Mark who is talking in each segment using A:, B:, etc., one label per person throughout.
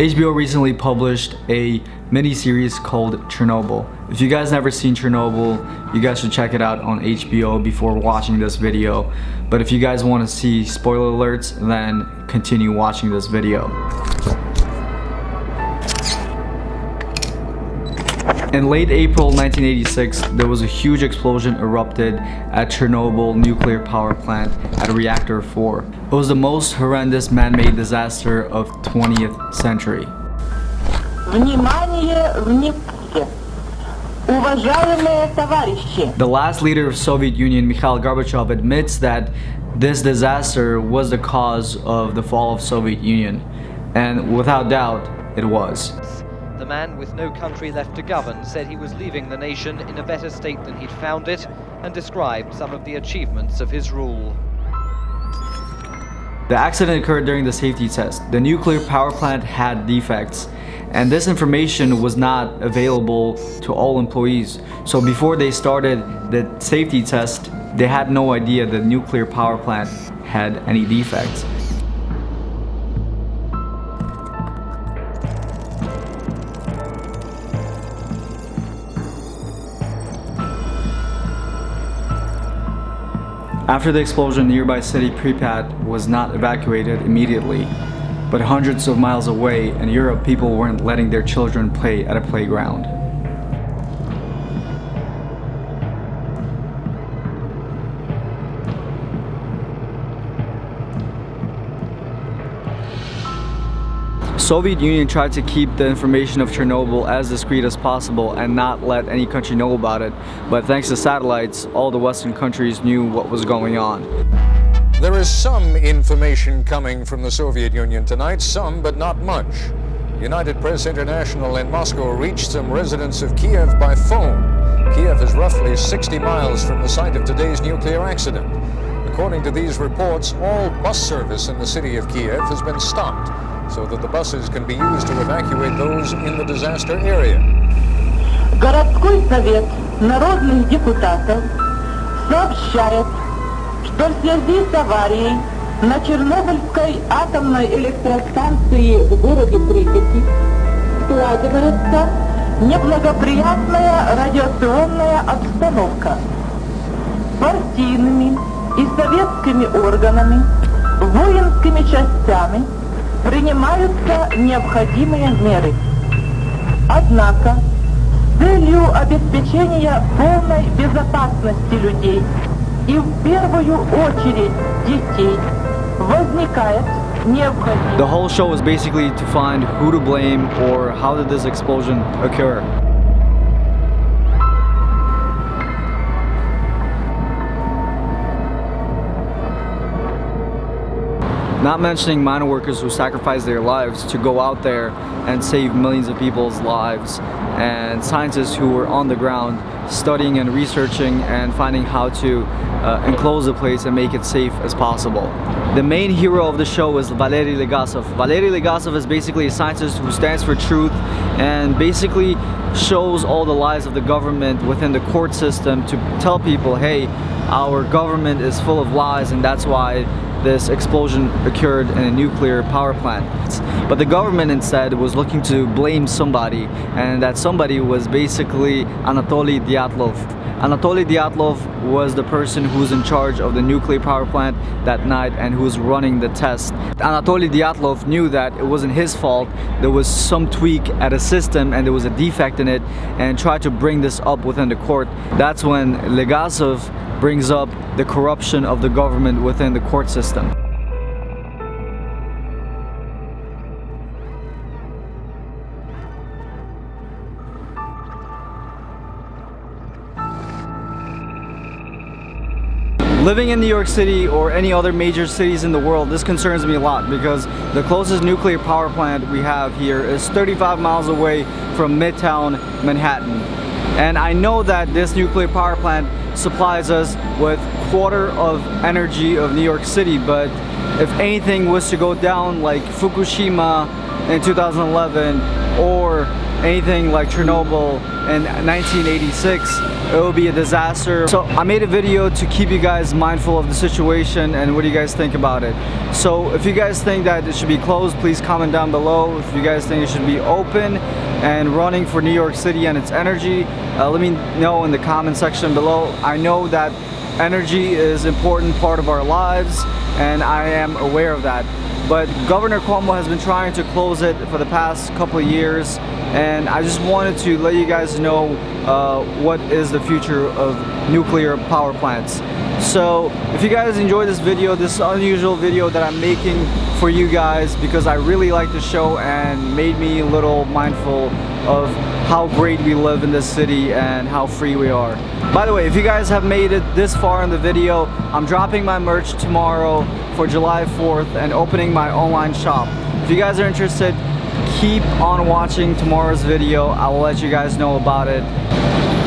A: HBO recently published a mini-series called Chernobyl. If you guys never seen Chernobyl, you guys should check it out on HBO before watching this video. But if you guys want to see spoiler alerts, then continue watching this video. In late April 1986, there was a huge explosion erupted at Chernobyl nuclear power plant at reactor 4. It was the most horrendous man-made disaster of 20th century. The last leader of Soviet Union, Mikhail Gorbachev, admits that this disaster was the cause of the fall of Soviet Union, and without doubt, it was.
B: The man with no country left to govern said he was leaving the nation in a better state than he'd found it, and described some of the achievements of his rule.
A: The accident occurred during the safety test. The nuclear power plant had defects, and this information was not available to all employees. So before they started the safety test, they had no idea the nuclear power plant had any defects. After the explosion, nearby city Pripyat was not evacuated immediately, but hundreds of miles away in Europe, people weren't letting their children play at a playground. Soviet Union tried to keep the information of Chernobyl as discreet as possible and not let any country know about it, but thanks to satellites, all the Western countries knew what was going on.
C: There is some information coming from the Soviet Union tonight, some but not much. United Press International in Moscow reached some residents of Kiev by phone. Kiev is roughly 60 miles from the site of today's nuclear accident. According to these reports, all bus service in the city of Kiev has been stopped, so that the buses can be used to evacuate those in the disaster area.
D: Городской совет народных депутатов сообщает, что в связи с аварией на Чернобыльской атомной электростанции в городе Припяти складывается неблагоприятная радиационная обстановка. Партийными и советскими органами, воинскими частями принимаются необходимые меры. Однако, с целью обеспечения полной безопасности людей и в первую очередь детей возникает необходимость.
A: The whole show is basically to find who to blame or how did this explosion occur. Not mentioning mine workers who sacrifice their lives to go out there and save millions of people's lives, and scientists who were on the ground studying and researching and finding how to enclose the place and make it safe as possible. The main hero of the show is Valery Legasov. Valery Legasov is basically a scientist who stands for truth and basically shows all the lies of the government within the court system to tell people, hey, our government is full of lies and that's why this explosion occurred in a nuclear power plant. But the government instead was looking to blame somebody, and that somebody was basically Anatoly Dyatlov. Anatoly Dyatlov was the person who was in charge of the nuclear power plant that night and who was running the test. Anatoly Dyatlov knew that it wasn't his fault, there was some tweak at a system and there was a defect in it, and tried to bring this up within the court. That's when Legasov brings up the corruption of the government within the court system. Living in New York City or any other major cities in the world, this concerns me a lot because the closest nuclear power plant we have here is 35 miles away from Midtown Manhattan. And I know that this nuclear power plant supplies us with quarter of energy of New York City, but if anything was to go down like Fukushima in 2011 or anything like Chernobyl in 1986, it will be a disaster. So I made a video to keep you guys mindful of the situation and what do you guys think about it. So if you guys think that it should be closed, please comment down below. If you guys think it should be open and running for New York City and its energy, let me know in the comment section below. I know that energy is an important part of our lives and I am aware of that. But Governor Cuomo has been trying to close it for the past couple of years, and I just wanted to let you guys know what is the future of nuclear power plants. So if you guys enjoyed this video, this unusual video that I'm making for you guys because I really like the show and made me a little mindful of how great we live in this city and how free we are. By the way, if you guys have made it this far in the video, I'm dropping my merch tomorrow for July 4th and opening my online shop. If you guys are interested, keep on watching tomorrow's video. I will let you guys know about it.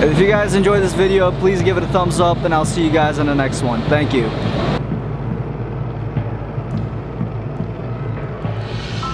A: If you guys enjoyed this video, please give it a thumbs up and I'll see you guys in the next one. Thank you.